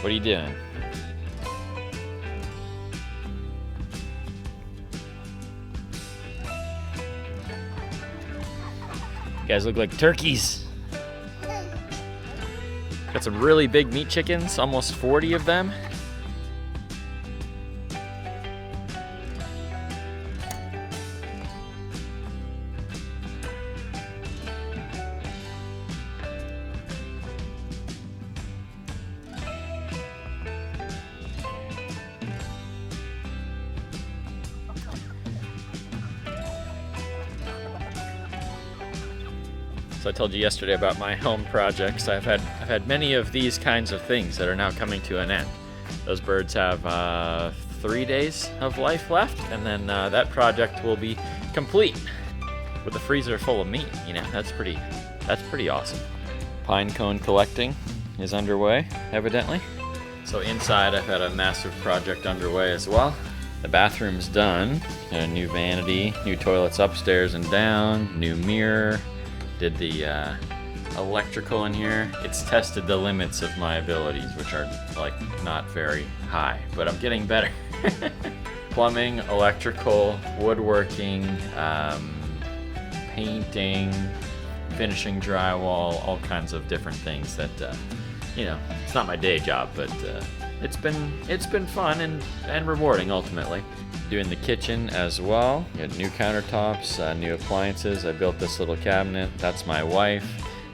What are you doing? You guys look like turkeys. Got some really big meat chickens, almost 40 of them. So I told you yesterday about my home projects. I've had many of these kinds of things that are now coming to an end. Those birds have 3 days of life left, and then that project will be complete with a freezer full of meat. You know, that's pretty awesome. Pine cone collecting is underway, evidently. So inside, I've had a massive project underway as well. The bathroom's done. Got a new vanity, new toilets upstairs and down, new mirror. Did the electrical in here. It's tested the limits of my abilities, which are like not very high, but I'm getting better. Plumbing, electrical, woodworking, painting, finishing drywall, all kinds of different things that, you know, it's not my day job, but it's been fun and rewarding ultimately. Doing the kitchen as well. Got new countertops, new appliances. I built this little cabinet. That's my wife.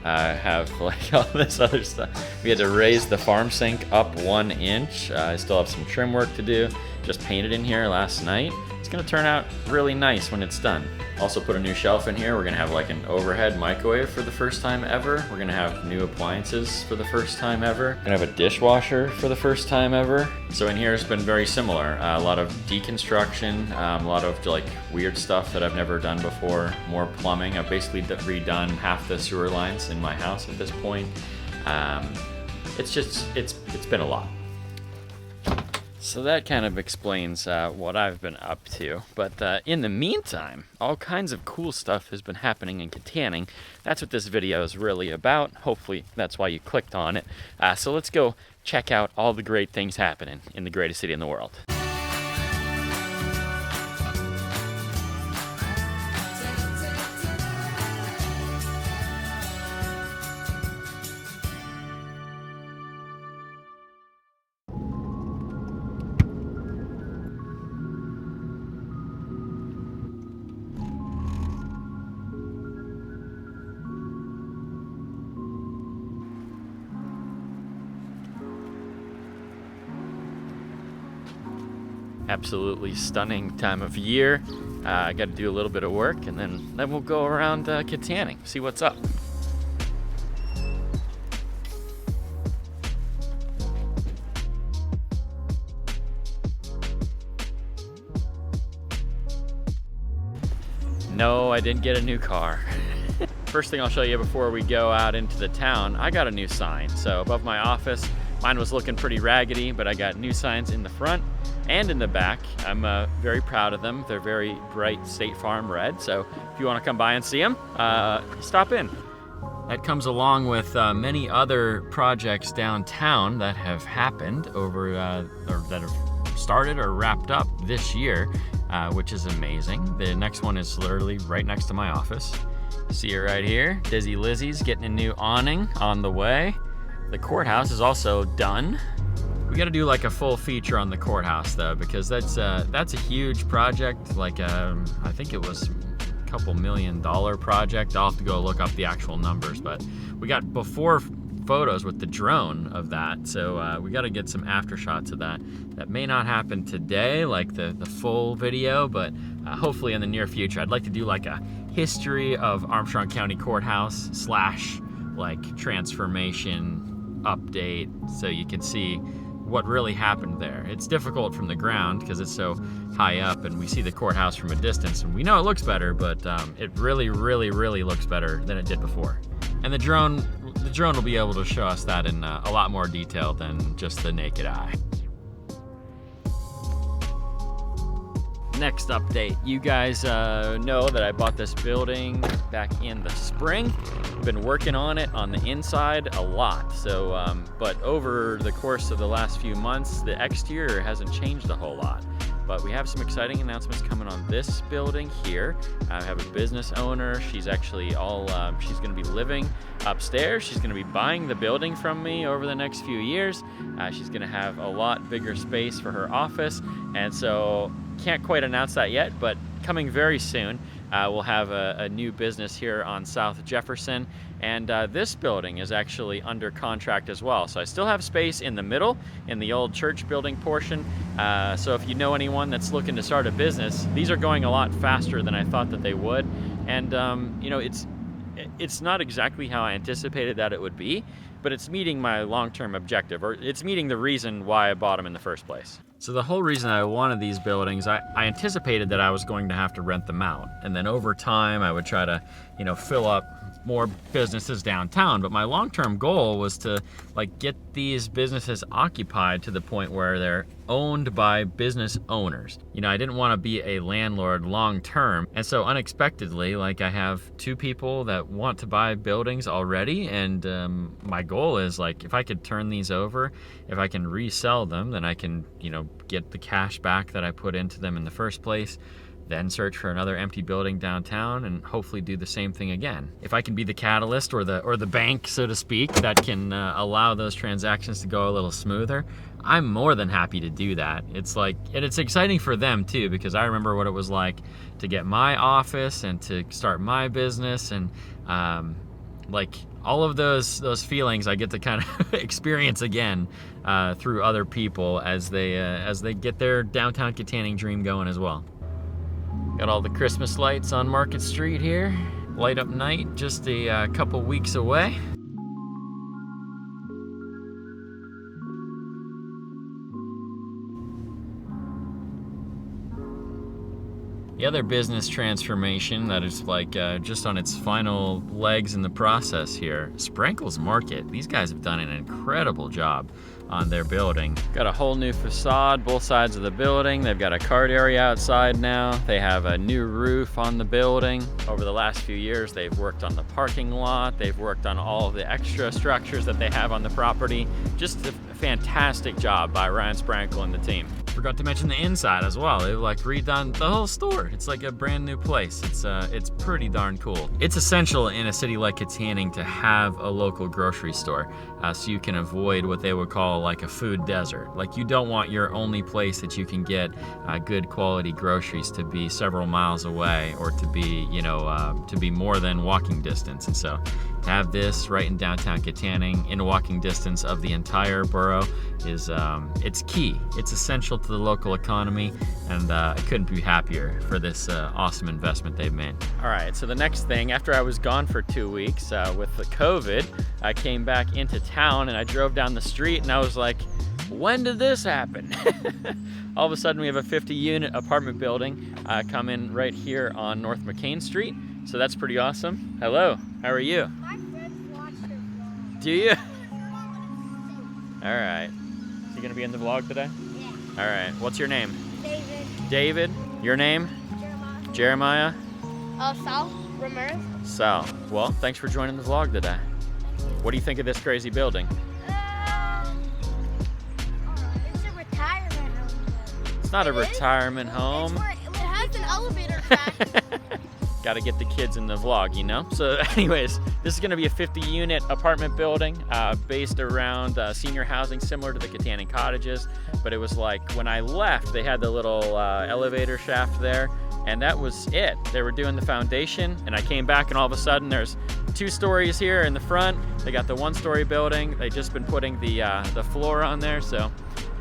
I have like all this other stuff. We had to raise the farm sink up 1 inch. I still have some trim work to do. Just painted in here last night. It's gonna turn out really nice when it's done. Also put a new shelf in here. We're gonna have like an overhead microwave for the first time ever. We're gonna have new appliances for the first time ever. We're gonna have a dishwasher for the first time ever. So in here it's been very similar. A lot of deconstruction, a lot of like weird stuff that I've never done before. More plumbing. I've basically redone half the sewer lines in my house at this point. It's been a lot. So that kind of explains what I've been up to. But in the meantime, all kinds of cool stuff has been happening in Kittanning. That's what this video is really about. Hopefully that's why you clicked on it. So let's go check out all the great things happening in the greatest city in the world. Absolutely stunning time of year. I got to do a little bit of work, and then we'll go around Kittanning, see what's up. No, I didn't get a new car. First thing I'll show you before we go out into the town, I got a new sign. So above my office, mine was looking pretty raggedy, but I got new signs in the front and in the back. I'm very proud of them. They're very bright State Farm red, so if you want to come by and see them, stop in. That comes along with many other projects downtown that have happened over, or that have started or wrapped up this year, which is amazing. The next one is literally right next to my office. See it right here. Dizzy Lizzie's getting a new awning on the way. The courthouse is also done. We got to do like a full feature on the courthouse though, because that's a huge project. Like I think it was a couple $1 million project. I'll have to go look up the actual numbers, but we got before photos with the drone of that, so we got to get some after shots of that. That may not happen today, like the full video, but hopefully in the near future. I'd like to do like a history of Armstrong County Courthouse / like transformation update, so you can see what really happened there. It's difficult from the ground because it's so high up and we see the courthouse from a distance and we know it looks better, but it really looks better than it did before. And the drone will be able to show us that in a lot more detail than just the naked eye. Next update, you guys know that I bought this building back in the spring. Been working on it on the inside a lot. So, but over the course of the last few months, the exterior hasn't changed a whole lot. But we have some exciting announcements coming on this building here. I have a business owner. She's actually she's gonna be living upstairs. She's gonna be buying the building from me over the next few years. She's gonna have a lot bigger space for her office. And so can't quite announce that yet, but coming very soon. We'll have a new business here on South Jefferson, and this building is actually under contract as well. So I still have space in the middle, in the old church building portion. So if you know anyone that's looking to start a business, these are going a lot faster than I thought that they would. And you know, it's not exactly how I anticipated that it would be, but it's meeting my long-term objective, or it's meeting the reason why I bought them in the first place. So the whole reason I wanted these buildings, I anticipated that I was going to have to rent them out. And then over time, I would try to, you know, fill up more businesses downtown. But my long-term goal was to get these businesses occupied to the point where they're owned by business owners. You know, I didn't want to be a landlord long-term. And so unexpectedly, I have two people that want to buy buildings already. And my goal is if I could turn these over, if I can resell them, then I can, you know, get the cash back that I put into them in the first place, then search for another empty building downtown and hopefully do the same thing again. If I can be the catalyst or the bank, so to speak, that can allow those transactions to go a little smoother, I'm more than happy to do that. It's and it's exciting for them too, because I remember what it was like to get my office and to start my business, and all of those feelings I get to kind of experience again through other people as they get their downtown Kittanning dream going as well. Got all the Christmas lights on Market Street here. Light up night, just a couple weeks away. The other business transformation that is just on its final legs in the process here, Sprankle's Market. These guys have done an incredible job on their building. Got a whole new facade, both sides of the building. They've got a cart area outside now. They have a new roof on the building. Over the last few years, they've worked on the parking lot. They've worked on all of the extra structures that they have on the property. Just a fantastic job by Ryan Sprankle and the team. Forgot to mention the inside as well. They've redone the whole store. It's like a brand new place. It's pretty darn cool. It's essential in a city like Kittanning to have a local grocery store, so you can avoid what they would call a food desert. You don't want your only place that you can get good quality groceries to be several miles away, or to be to be more than walking distance. And so to have this right in downtown Kittanning, in walking distance of the entire borough, is it's key. It's essential to the local economy, and I couldn't be happier for this awesome investment they've made. All right, so the next thing, after I was gone for 2 weeks with the COVID, I came back into town and I drove down the street and I was like, when did this happen? All of a sudden we have a 50-unit apartment building come in right here on North Mckean Street. So that's pretty awesome. Hello, how are you? My friends watch your vlog. Do you? All right. You gonna be in the vlog today? Yeah. All right. What's your name? David. David. Your name? Jeremiah. Jeremiah. Sal Ramirez. Sal. Well, thanks for joining the vlog today. What do you think of this crazy building? It's a retirement home. It's not a retirement home. It has an elevator shaft. Got to get the kids in the vlog, you know? So anyways, this is going to be a 50-unit apartment building based around senior housing, similar to the Kittanning cottages. But it was when I left, they had the little elevator shaft there, and that was it. They were doing the foundation, and I came back, and all of a sudden there's 2 stories here in the front. They got the 1-story building. They've just been putting the floor on there, so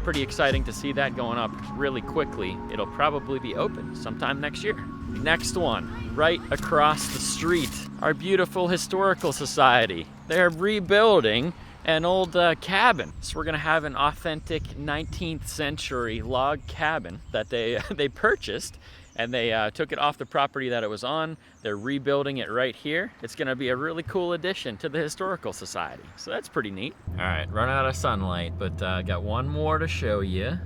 pretty exciting to see that going up really quickly. It'll probably be open sometime next year. Next one, right across the street, our beautiful historical society. They're rebuilding an old cabin. So we're gonna have an authentic 19th century log cabin that they purchased, and they took it off the property that it was on. They're rebuilding it right here. It's gonna be a really cool addition to the historical society. So that's pretty neat. All right, run out of sunlight, but got one more to show you.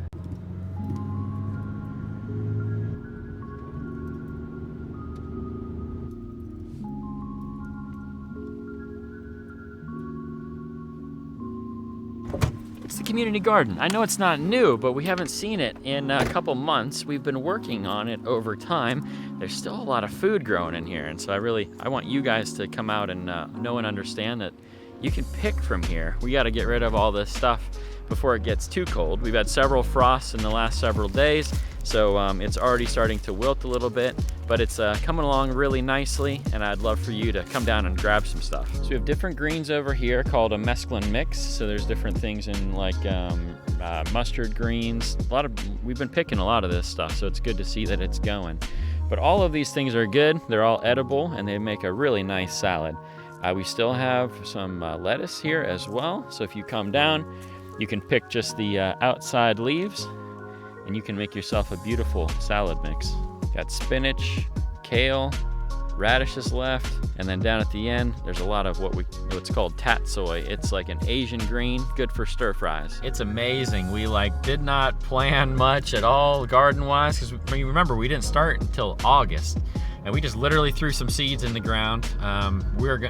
It's the community garden. I know it's not new, but we haven't seen it in a couple months. We've been working on it over time. There's still a lot of food growing in here, and so I want you guys to come out and know and understand that you can pick from here. We got to get rid of all this stuff before it gets too cold. We've had several frosts in the last several days, so it's already starting to wilt a little bit, but it's coming along really nicely, and I'd love for you to come down and grab some stuff. So we have different greens over here called a mesclun mix. So there's different things in like mustard greens. We've been picking a lot of this stuff, so it's good to see that it's going. But all of these things are good. They're all edible, and they make a really nice salad. We still have some lettuce here as well. So if you come down, you can pick just the outside leaves, and you can make yourself a beautiful salad mix. Got spinach, kale, radishes left, and then down at the end, there's a lot of what's called tatsoi. It's like an Asian green, good for stir fries. It's amazing. We did not plan much at all garden-wise, because remember, we didn't start until August. And we just literally threw some seeds in the ground.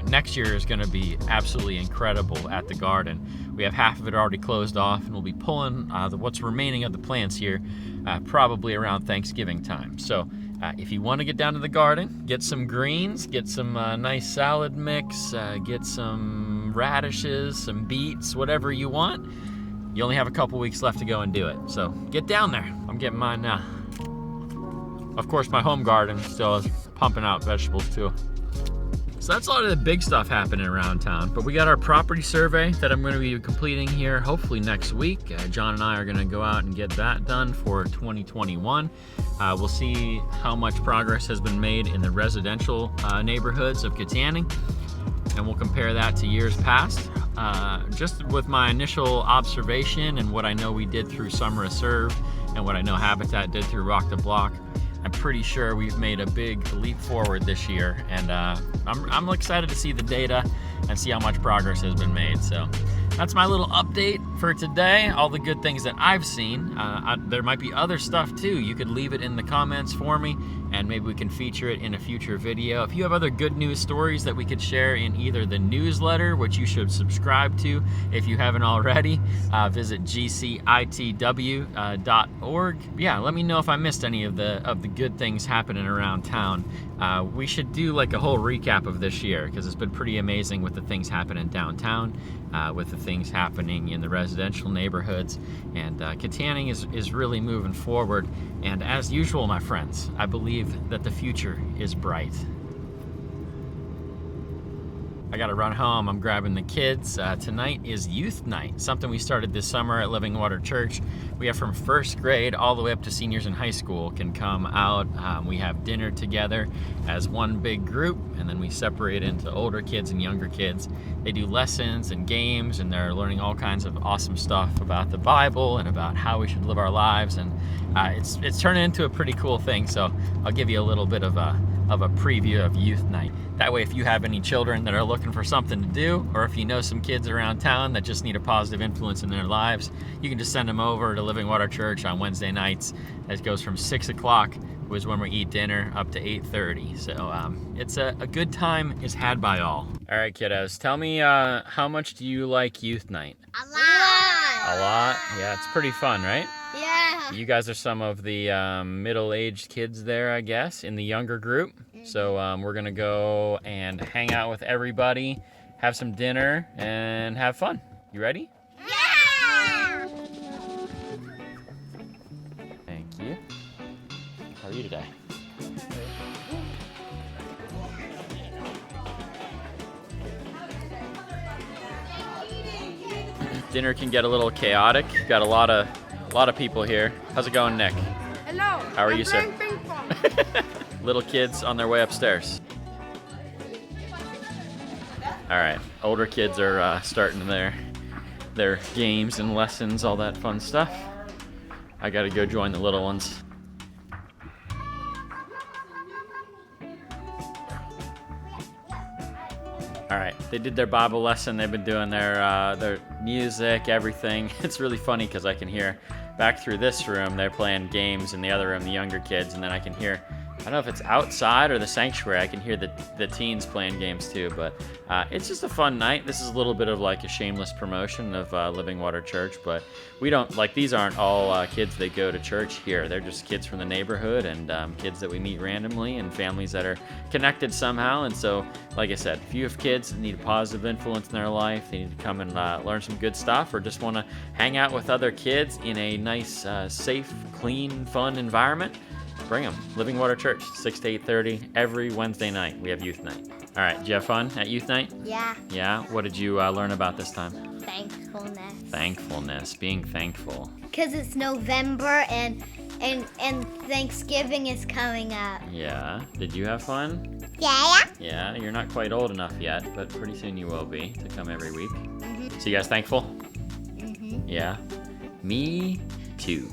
Next year is gonna be absolutely incredible at the garden. We have half of it already closed off, and we'll be pulling what's remaining of the plants here probably around Thanksgiving time. So if you wanna get down to the garden, get some greens, get some nice salad mix, get some radishes, some beets, whatever you want, you only have a couple weeks left to go and do it. So get down there. I'm getting mine now. Of course, my home garden still is pumping out vegetables too. So that's a lot of the big stuff happening around town. But we got our property survey that I'm going to be completing here hopefully next week. John and I are going to go out and get that done for 2021. We'll see how much progress has been made in the residential neighborhoods of Kittanning, and we'll compare that to years past. Just with my initial observation and what I know we did through Summer of Serve and what I know Habitat did through Rock the Block, I'm pretty sure we've made a big leap forward this year, and I'm excited to see the data and see how much progress has been made. So that's my little update for today, all the good things that I've seen. There might be other stuff too. You could leave it in the comments for me, and maybe we can feature it in a future video. If you have other good news stories that we could share in either the newsletter, which you should subscribe to if you haven't already, visit gcitw.org. Yeah, let me know if I missed any of the good things happening around town. We should do like a whole recap of this year, because it's been pretty amazing with the things happening downtown, with the things happening in the residential neighborhoods, and Kittanning is really moving forward. And as usual, my friends, I believe that the future is bright. I gotta run home. I'm grabbing the kids. Tonight is youth night, something we started this summer at Living Water Church. We have from first grade all the way up to seniors in high school can come out. We have dinner together as one big group, and then we separate into older kids and younger kids. They do lessons and games, and they're learning all kinds of awesome stuff about the Bible and about how we should live our lives, and it's turning into a pretty cool thing. So I'll give you a little bit of a preview of youth night. That way, if you have any children that are looking for something to do, or if you know some kids around town that just need a positive influence in their lives, you can just send them over to Living Water Church on Wednesday nights. It goes from 6 o'clock, was when we eat dinner, up to 8:30. So it's a good time is had by all. All right, kiddos, tell me how much do you like youth night? A lot. A lot? Yeah, it's pretty fun, right? Yeah. You guys are some of the middle-aged kids there, I guess, in the younger group. So we're gonna go and hang out with everybody, have some dinner, and have fun. You ready? Yeah. Thank you. How are you today? Dinner can get a little chaotic. Got a lot of people here. How's it going, Nick? Hello. How are you, sir? I'm playing ping pong. Little kids on their way upstairs. All right, older kids are starting their games and lessons, all that fun stuff. I gotta go join the little ones. All right, they did their Bible lesson. They've been doing their music, everything. It's really funny because I can hear back through this room, they're playing games, in the other room, the younger kids, and then I can hear I don't know if it's outside or the sanctuary. I can hear the teens playing games too, but it's just a fun night. This is a little bit of like a shameless promotion of Living Water Church, but we don't, like, these aren't all kids that go to church here. They're just kids from the neighborhood and kids that we meet randomly and families that are connected somehow. And so, like I said, if you have kids that need a positive influence in their life, they need to come and learn some good stuff, or just want to hang out with other kids in a nice, safe, clean, fun environment, bring them. Living Water Church, 6 to 8:30 every Wednesday night. We have youth night. All right, did you have fun at youth night? Yeah. Yeah? What did you learn about this time? Thankfulness. Thankfulness, being thankful. Because it's November and Thanksgiving is coming up. Yeah. Did you have fun? Yeah. Yeah, you're not quite old enough yet, but pretty soon you will be, to come every week. Mhm. So you guys thankful? Mhm. Yeah. Me too.